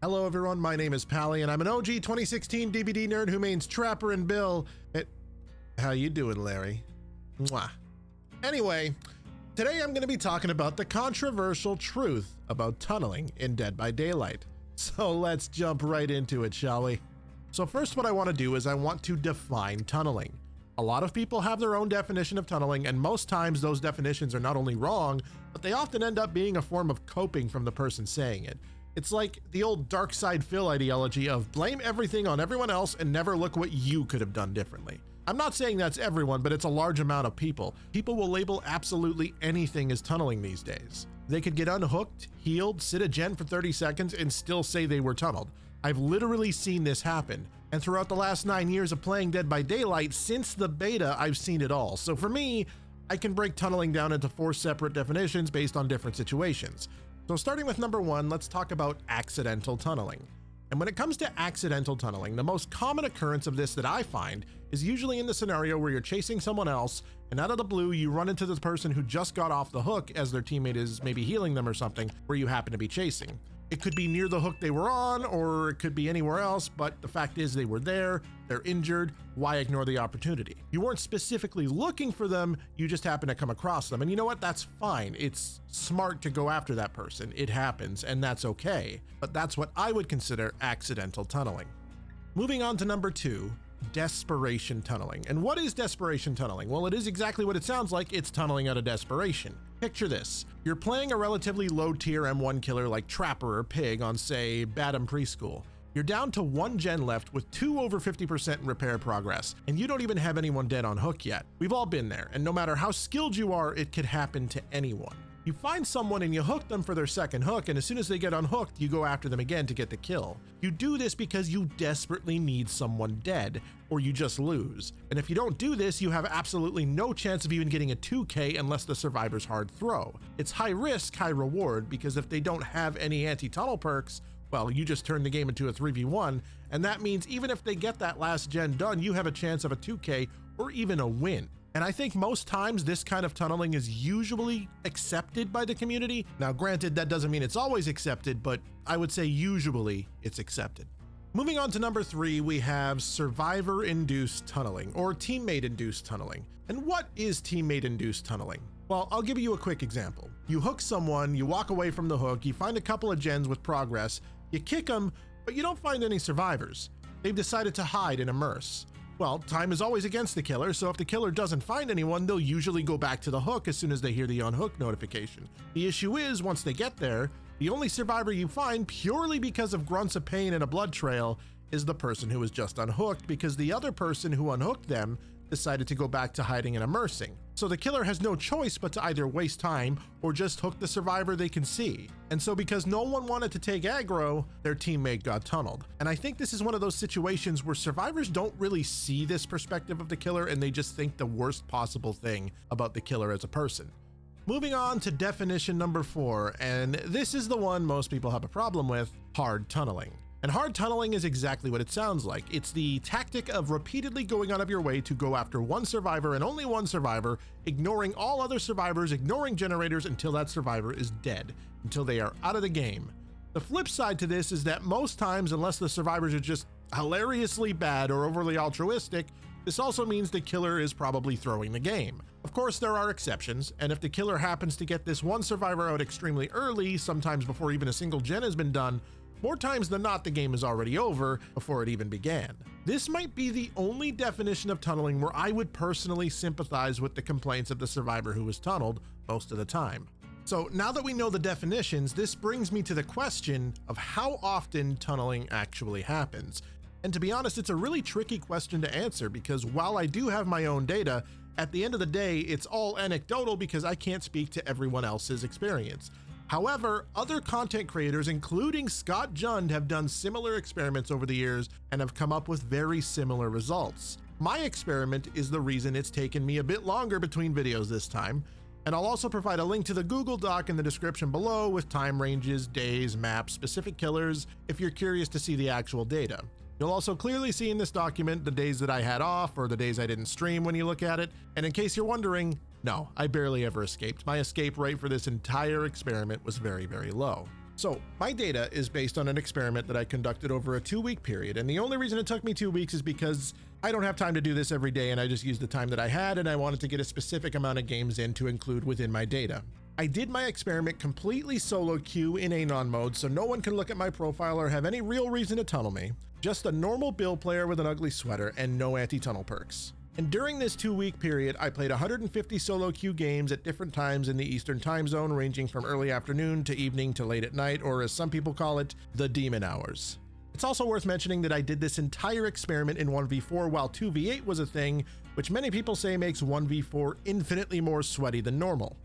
Hello everyone, my name is Pally and I'm an OG 2016 DVD nerd who mains Trapper and Bill. How you doing, Larry? Mwah. Anyway, today I'm going to be talking about the controversial truth about tunneling in Dead by Daylight. So let's jump right into it, shall we? So first what I want to do is I want to define tunneling. A lot of people have their own definition of tunneling, and most times those definitions are not only wrong, but they often end up being a form of coping from the person saying it. It's like the old dark side Phil ideology of blame everything on everyone else and never look what you could have done differently. I'm not saying that's everyone, but it's a large amount of people. People will label absolutely anything as tunneling these days. They could get unhooked, healed, sit a gen for 30 seconds, and still say they were tunneled. I've literally seen this happen. And throughout the last 9 years of playing Dead by Daylight, since the beta, I've seen it all. So for me, I can break tunneling down into 4 separate definitions based on different situations. So starting with number 1, let's talk about accidental tunneling. And when it comes to accidental tunneling, the most common occurrence of this that I find is usually in the scenario where you're chasing someone else and out of the blue you run into the person who just got off the hook as their teammate is maybe healing them or something where you happen to be chasing. It could be near the hook they were on, or it could be anywhere else, but the fact is they were there, they're injured, why ignore the opportunity? You weren't specifically looking for them, you just happened to come across them. And you know what, that's fine. It's smart to go after that person. It happens, and that's okay. But that's what I would consider accidental tunneling. Moving on to number 2, desperation tunneling. And what is desperation tunneling? Well, it is exactly what it sounds like. It's tunneling out of desperation. Picture this. You're playing a relatively low tier M1 killer like Trapper or Pig on, say, Badham Preschool. You're down to 1 gen left with 2 over 50% in repair progress, and you don't even have anyone dead on hook yet. We've all been there, and no matter how skilled you are, it could happen to anyone. You find someone and you hook them for their second hook, and as soon as they get unhooked, you go after them again to get the kill. You do this because you desperately need someone dead, or you just lose. And if you don't do this, you have absolutely no chance of even getting a 2K unless the survivor's hard throw. It's high risk, high reward, because if they don't have any anti-tunnel perks, well, you just turn the game into a 3v1, and that means even if they get that last gen done, you have a chance of a 2K or even a win. And I think most times this kind of tunneling is usually accepted by the community. Now, granted, that doesn't mean it's always accepted, but I would say usually it's accepted. Moving on to number 3, we have survivor-induced tunneling or teammate-induced tunneling. And what is teammate-induced tunneling? Well, I'll give you a quick example. You hook someone, you walk away from the hook, you find a couple of gens with progress, you kick them, but you don't find any survivors. They've decided to hide and immerse. Well, time is always against the killer, so if the killer doesn't find anyone, they'll usually go back to the hook as soon as they hear the unhook notification. The issue is, once they get there, the only survivor you find, purely because of grunts of pain and a blood trail, is the person who was just unhooked, because the other person who unhooked them decided to go back to hiding and immersing. So the killer has no choice but to either waste time or just hook the survivor they can see. And so because no one wanted to take aggro, their teammate got tunneled. And I think this is one of those situations where survivors don't really see this perspective of the killer and they just think the worst possible thing about the killer as a person. Moving on to definition number 4, and this is the one most people have a problem with, hard tunneling. And hard tunneling is exactly what it sounds like. It's the tactic of repeatedly going out of your way to go after one survivor and only one survivor, ignoring all other survivors, ignoring generators until that survivor is dead, until they are out of the game. The flip side to this is that most times, unless the survivors are just hilariously bad or overly altruistic, this also means the killer is probably throwing the game. Of course, there are exceptions, and if the killer happens to get this one survivor out extremely early, sometimes before even a single gen has been done, more times than not, the game is already over before it even began. This might be the only definition of tunneling where I would personally sympathize with the complaints of the survivor who was tunneled most of the time. So now that we know the definitions, this brings me to the question of how often tunneling actually happens. And to be honest, it's a really tricky question to answer because while I do have my own data, at the end of the day, it's all anecdotal because I can't speak to everyone else's experience. However, other content creators, including Scott Jund, have done similar experiments over the years and have come up with very similar results. My experiment is the reason it's taken me a bit longer between videos this time, and I'll also provide a link to the Google Doc in the description below with time ranges, days, maps, specific killers, if you're curious to see the actual data. You'll also clearly see in this document the days that I had off or the days I didn't stream when you look at it, and in case you're wondering, no, I barely ever escaped. My escape rate for this entire experiment was very, very low. So my data is based on an experiment that I conducted over a 2-week period, and the only reason it took me 2 weeks is because I don't have time to do this every day, and I just used the time that I had, and I wanted to get a specific amount of games in to include within my data. I did my experiment completely solo queue in Anon mode, so no one can look at my profile or have any real reason to tunnel me. Just a normal Bill player with an ugly sweater and no anti-tunnel perks. And during this 2-week period, I played 150 solo queue games at different times in the Eastern time zone, ranging from early afternoon to evening to late at night, or as some people call it, the demon hours. It's also worth mentioning that I did this entire experiment in 1v4 while 2v8 was a thing, which many people say makes 1v4 infinitely more sweaty than normal.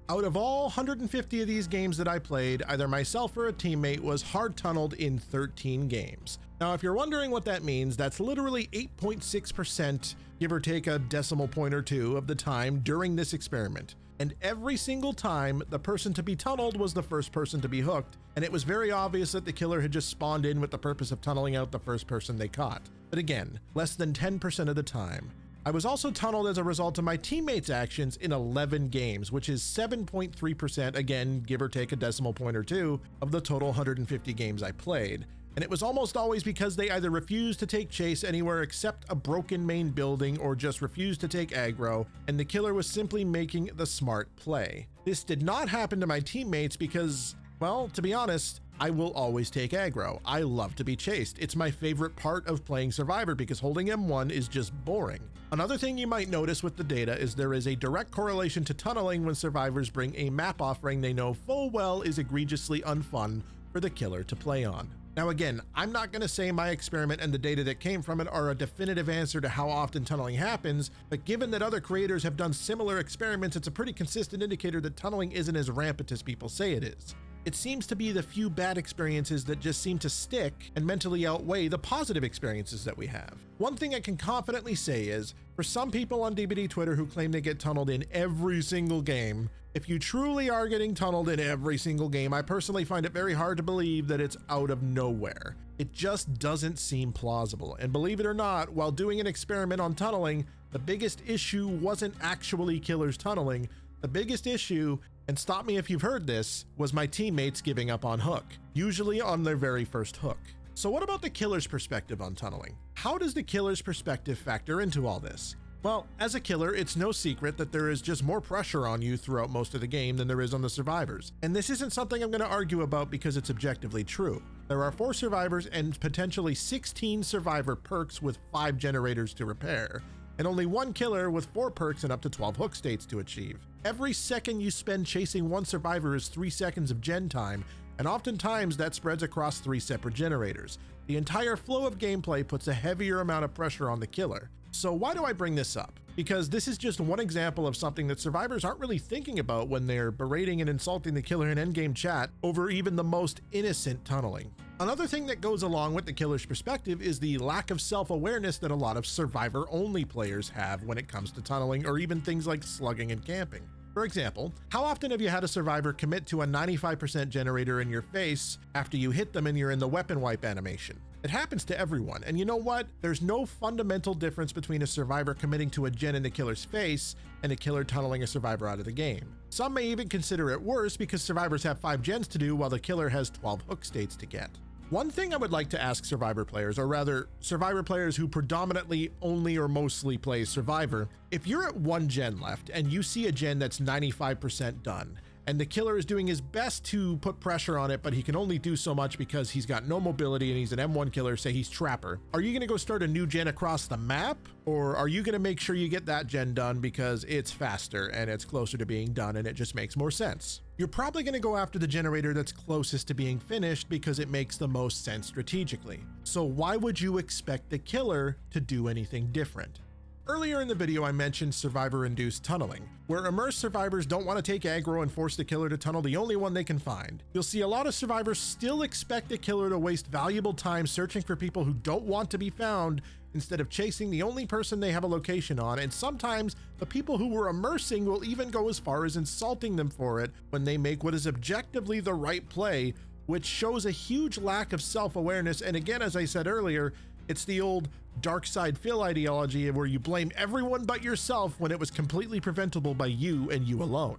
Out of all 150 of these games that I played, either myself or a teammate was hard tunneled in 13 games. Now, if you're wondering what that means, that's literally 8.6%, give or take a decimal point or two, of the time during this experiment. And every single time, the person to be tunneled was the first person to be hooked, and it was very obvious that the killer had just spawned in with the purpose of tunneling out the first person they caught. But again, less than 10% of the time. I was also tunneled as a result of my teammates' actions in 11 games, which is 7.3%, again, give or take a decimal point or two, of the total 150 games I played. And it was almost always because they either refused to take chase anywhere except a broken main building or just refused to take aggro, and the killer was simply making the smart play. This did not happen to my teammates because, well, to be honest, I will always take aggro. I love to be chased. It's my favorite part of playing Survivor because holding M1 is just boring. Another thing you might notice with the data is there is a direct correlation to tunneling when survivors bring a map offering they know full well is egregiously unfun for the killer to play on. Now again, I'm not going to say my experiment and the data that came from it are a definitive answer to how often tunneling happens, but given that other creators have done similar experiments, it's a pretty consistent indicator that tunneling isn't as rampant as people say it is. It seems to be the few bad experiences that just seem to stick and mentally outweigh the positive experiences that we have. One thing I can confidently say is, for some people on DBD Twitter who claim they get tunneled in every single game, if you truly are getting tunneled in every single game, I personally find it very hard to believe that it's out of nowhere. It just doesn't seem plausible. And believe it or not, while doing an experiment on tunneling, the biggest issue wasn't actually killers tunneling. The biggest issue, and stop me if you've heard this, was my teammates giving up on hook, usually on their very first hook. So what about the killer's perspective on tunneling? How does the killer's perspective factor into all this? Well, as a killer, it's no secret that there is just more pressure on you throughout most of the game than there is on the survivors. And this isn't something I'm going to argue about because it's objectively true. There are 4 survivors and potentially 16 survivor perks with 5 generators to repair, and only 1 killer with 4 perks and up to 12 hook states to achieve. Every second you spend chasing 1 survivor is 3 seconds of gen time, and oftentimes that spreads across 3 separate generators. The entire flow of gameplay puts a heavier amount of pressure on the killer. So why do I bring this up? Because this is just one example of something that survivors aren't really thinking about when they're berating and insulting the killer in endgame chat over even the most innocent tunneling. Another thing that goes along with the killer's perspective is the lack of self-awareness that a lot of survivor-only players have when it comes to tunneling or even things like slugging and camping. For example, how often have you had a survivor commit to a 95% generator in your face after you hit them and you're in the weapon wipe animation? It happens to everyone, and you know what? There's no fundamental difference between a survivor committing to a gen in the killer's face and a killer tunneling a survivor out of the game. Some may even consider it worse because survivors have 5 gens to do while the killer has 12 hook states to get. One thing I would like to ask survivor players, or rather survivor players who predominantly only or mostly play survivor, if you're at 1 gen left and you see a gen that's 95% done, and the killer is doing his best to put pressure on it, but he can only do so much because he's got no mobility and he's an M1 killer, say he's Trapper. Are you gonna go start a new gen across the map? Or are you gonna make sure you get that gen done because it's faster and it's closer to being done and it just makes more sense? You're probably gonna go after the generator that's closest to being finished because it makes the most sense strategically. So why would you expect the killer to do anything different? Earlier in the video, I mentioned survivor-induced tunneling, where immersed survivors don't want to take aggro and force the killer to tunnel the only one they can find. You'll see a lot of survivors still expect the killer to waste valuable time searching for people who don't want to be found instead of chasing the only person they have a location on, and sometimes the people who were immersing will even go as far as insulting them for it when they make what is objectively the right play, which shows a huge lack of self-awareness. And again, as I said earlier, it's the old dark side Phil ideology where you blame everyone but yourself when it was completely preventable by you and you alone.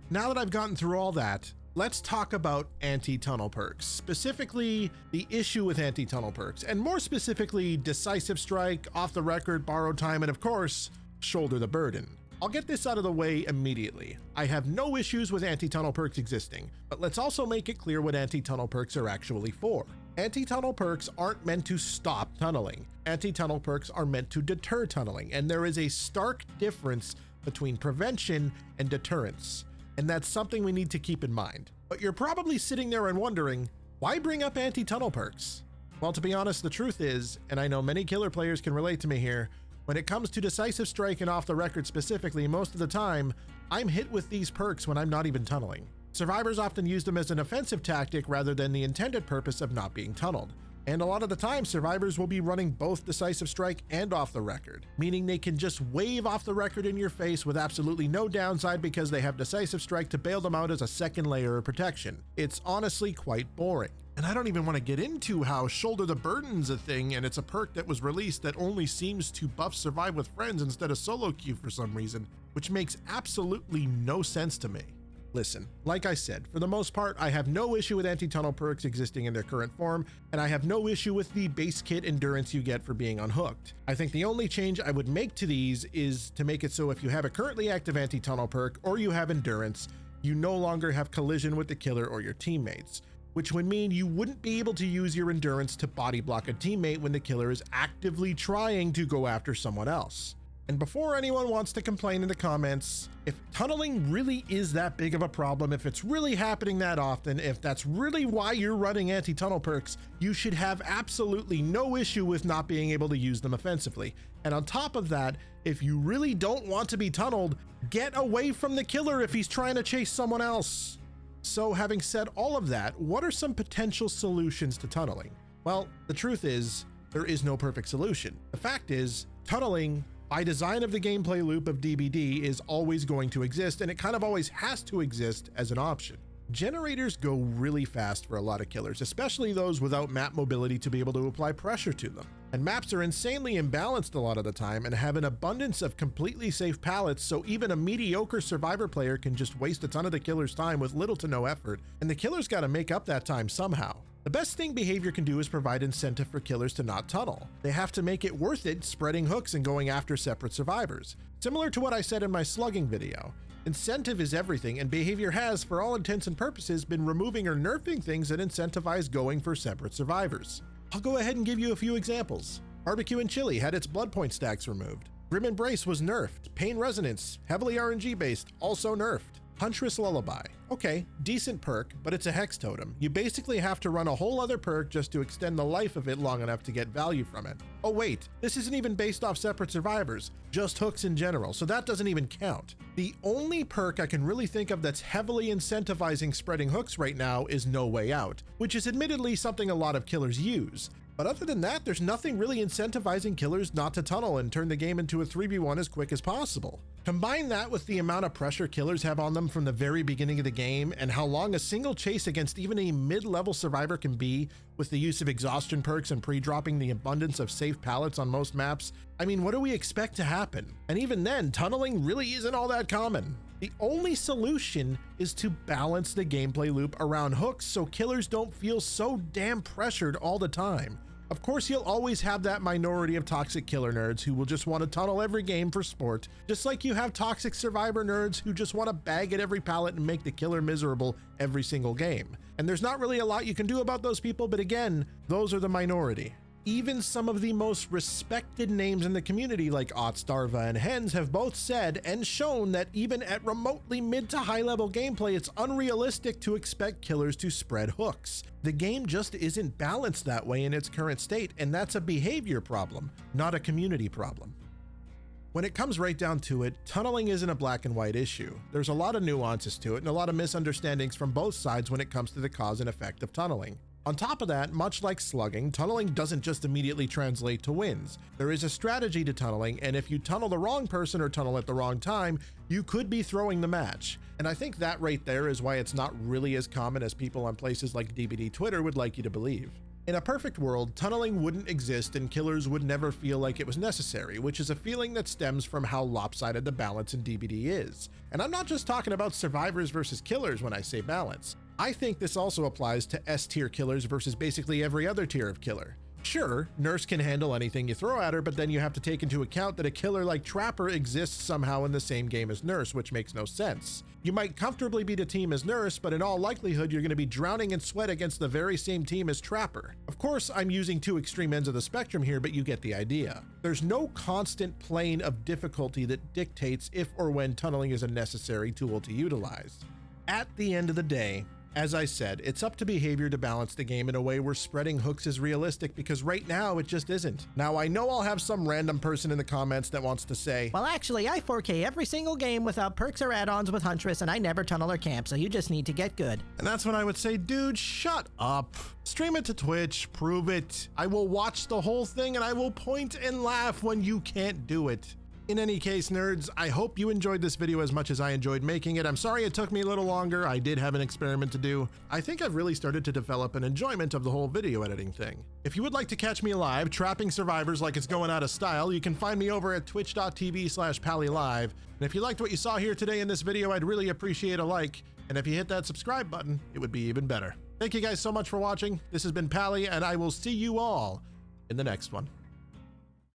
Now that I've gotten through all that, let's talk about anti-tunnel perks, specifically the issue with anti-tunnel perks, and more specifically Decisive Strike, Off the Record, Borrowed Time, and of course, Shoulder the Burden. I'll get this out of the way immediately. I have no issues with anti-tunnel perks existing, but let's also make it clear what anti-tunnel perks are actually for. Anti-tunnel perks aren't meant to stop tunneling. Anti-tunnel perks are meant to deter tunneling, and there is a stark difference between prevention and deterrence. And that's something we need to keep in mind. But you're probably sitting there and wondering, why bring up anti-tunnel perks? Well, to be honest, the truth is, and I know many killer players can relate to me here, when it comes to Decisive Strike and Off the Record specifically, most of the time, I'm hit with these perks when I'm not even tunneling. Survivors often use them as an offensive tactic rather than the intended purpose of not being tunneled. And a lot of the time, survivors will be running both Decisive Strike and Off the Record, meaning they can just wave Off the Record in your face with absolutely no downside because they have Decisive Strike to bail them out as a second layer of protection. It's honestly quite boring. And I don't even want to get into how Shoulder the Burden's a thing, and it's a perk that was released that only seems to buff Survive with Friends instead of solo queue for some reason, which makes absolutely no sense to me. Listen, like I said, for the most part, I have no issue with anti-tunnel perks existing in their current form, and I have no issue with the base kit endurance you get for being unhooked. I think the only change I would make to these is to make it so if you have a currently active anti-tunnel perk or you have endurance, you no longer have collision with the killer or your teammates, which would mean you wouldn't be able to use your endurance to body block a teammate when the killer is actively trying to go after someone else. And before anyone wants to complain in the comments, if tunneling really is that big of a problem, if it's really happening that often, if that's really why you're running anti-tunnel perks, you should have absolutely no issue with not being able to use them offensively. And on top of that, if you really don't want to be tunneled, get away from the killer if he's trying to chase someone else. So having said all of that, what are some potential solutions to tunneling? Well, the truth is, there is no perfect solution. The fact is, tunneling, by design of the gameplay loop of DBD, is always going to exist, and it kind of always has to exist as an option. Generators go really fast for a lot of killers, especially those without map mobility to be able to apply pressure to them. And maps are insanely imbalanced a lot of the time and have an abundance of completely safe pallets, so even a mediocre survivor player can just waste a ton of the killer's time with little to no effort, and the killer's got to make up that time somehow. The best thing behavior can do is provide incentive for killers to not tunnel. They have to make it worth it spreading hooks and going after separate survivors. Similar to what I said in my slugging video, incentive is everything, and behavior has, for all intents and purposes, been removing or nerfing things that incentivize going for separate survivors. I'll go ahead and give you a few examples. Barbecue and Chili had its blood point stacks removed. Grim Embrace was nerfed. Pain Resonance, heavily RNG based, also nerfed. Huntress Lullaby. Okay, decent perk, but it's a hex totem. You basically have to run a whole other perk just to extend the life of it long enough to get value from it. Oh wait, this isn't even based off separate survivors, just hooks in general, so that doesn't even count. The only perk I can really think of that's heavily incentivizing spreading hooks right now is No Way Out, which is admittedly something a lot of killers use. But other than that, there's nothing really incentivizing killers not to tunnel and turn the game into a 3v1 as quick as possible. Combine that with the amount of pressure killers have on them from the very beginning of the game and how long a single chase against even a mid-level survivor can be with the use of exhaustion perks and pre-dropping the abundance of safe pallets on most maps. I mean, what do we expect to happen? And even then, tunneling really isn't all that common. The only solution is to balance the gameplay loop around hooks so killers don't feel so damn pressured all the time. Of course, you'll always have that minority of toxic killer nerds who will just want to tunnel every game for sport, just like you have toxic survivor nerds who just want to bag at every pallet and make the killer miserable every single game. And there's not really a lot you can do about those people, but again, those are the minority. Even some of the most respected names in the community like Ottstarva and Hens have both said and shown that even at remotely mid to high level gameplay, it's unrealistic to expect killers to spread hooks. The game just isn't balanced that way in its current state, and that's a behavior problem, not a community problem. When it comes right down to it, tunneling isn't a black and white issue. There's a lot of nuances to it and a lot of misunderstandings from both sides when it comes to the cause and effect of tunneling. On top of that, much like slugging, tunneling doesn't just immediately translate to wins. There is a strategy to tunneling, and if you tunnel the wrong person or tunnel at the wrong time, you could be throwing the match. And I think that right there is why it's not really as common as people on places like DBD Twitter would like you to believe. In a perfect world, tunneling wouldn't exist and killers would never feel like it was necessary, which is a feeling that stems from how lopsided the balance in DBD is. And I'm not just talking about survivors versus killers when I say balance. I think this also applies to S tier killers versus basically every other tier of killer. Sure, Nurse can handle anything you throw at her, but then you have to take into account that a killer like Trapper exists somehow in the same game as Nurse, which makes no sense. You might comfortably beat a team as Nurse, but in all likelihood, you're going to be drowning in sweat against the very same team as Trapper. Of course, I'm using two extreme ends of the spectrum here, but you get the idea. There's no constant plane of difficulty that dictates if or when tunneling is a necessary tool to utilize. At the end of the day, as I said, it's up to behavior to balance the game in a way where spreading hooks is realistic, because right now it just isn't. Now, I know I'll have some random person in the comments that wants to say, well, actually, I 4K every single game without perks or add-ons with Huntress, and I never tunnel or camp, so you just need to get good. And that's when I would say, dude, shut up. Stream it to Twitch, prove it. I will watch the whole thing and I will point and laugh when you can't do it. In any case, nerds, I hope you enjoyed this video as much as I enjoyed making it. I'm sorry it took me a little longer. I did have an experiment to do. I think I've really started to develop an enjoyment of the whole video editing thing. If you would like to catch me live, trapping survivors like it's going out of style, you can find me over at twitch.tv/PallyLive. And if you liked what you saw here today in this video, I'd really appreciate a like. And if you hit that subscribe button, it would be even better. Thank you guys so much for watching. This has been Pally, and I will see you all in the next one.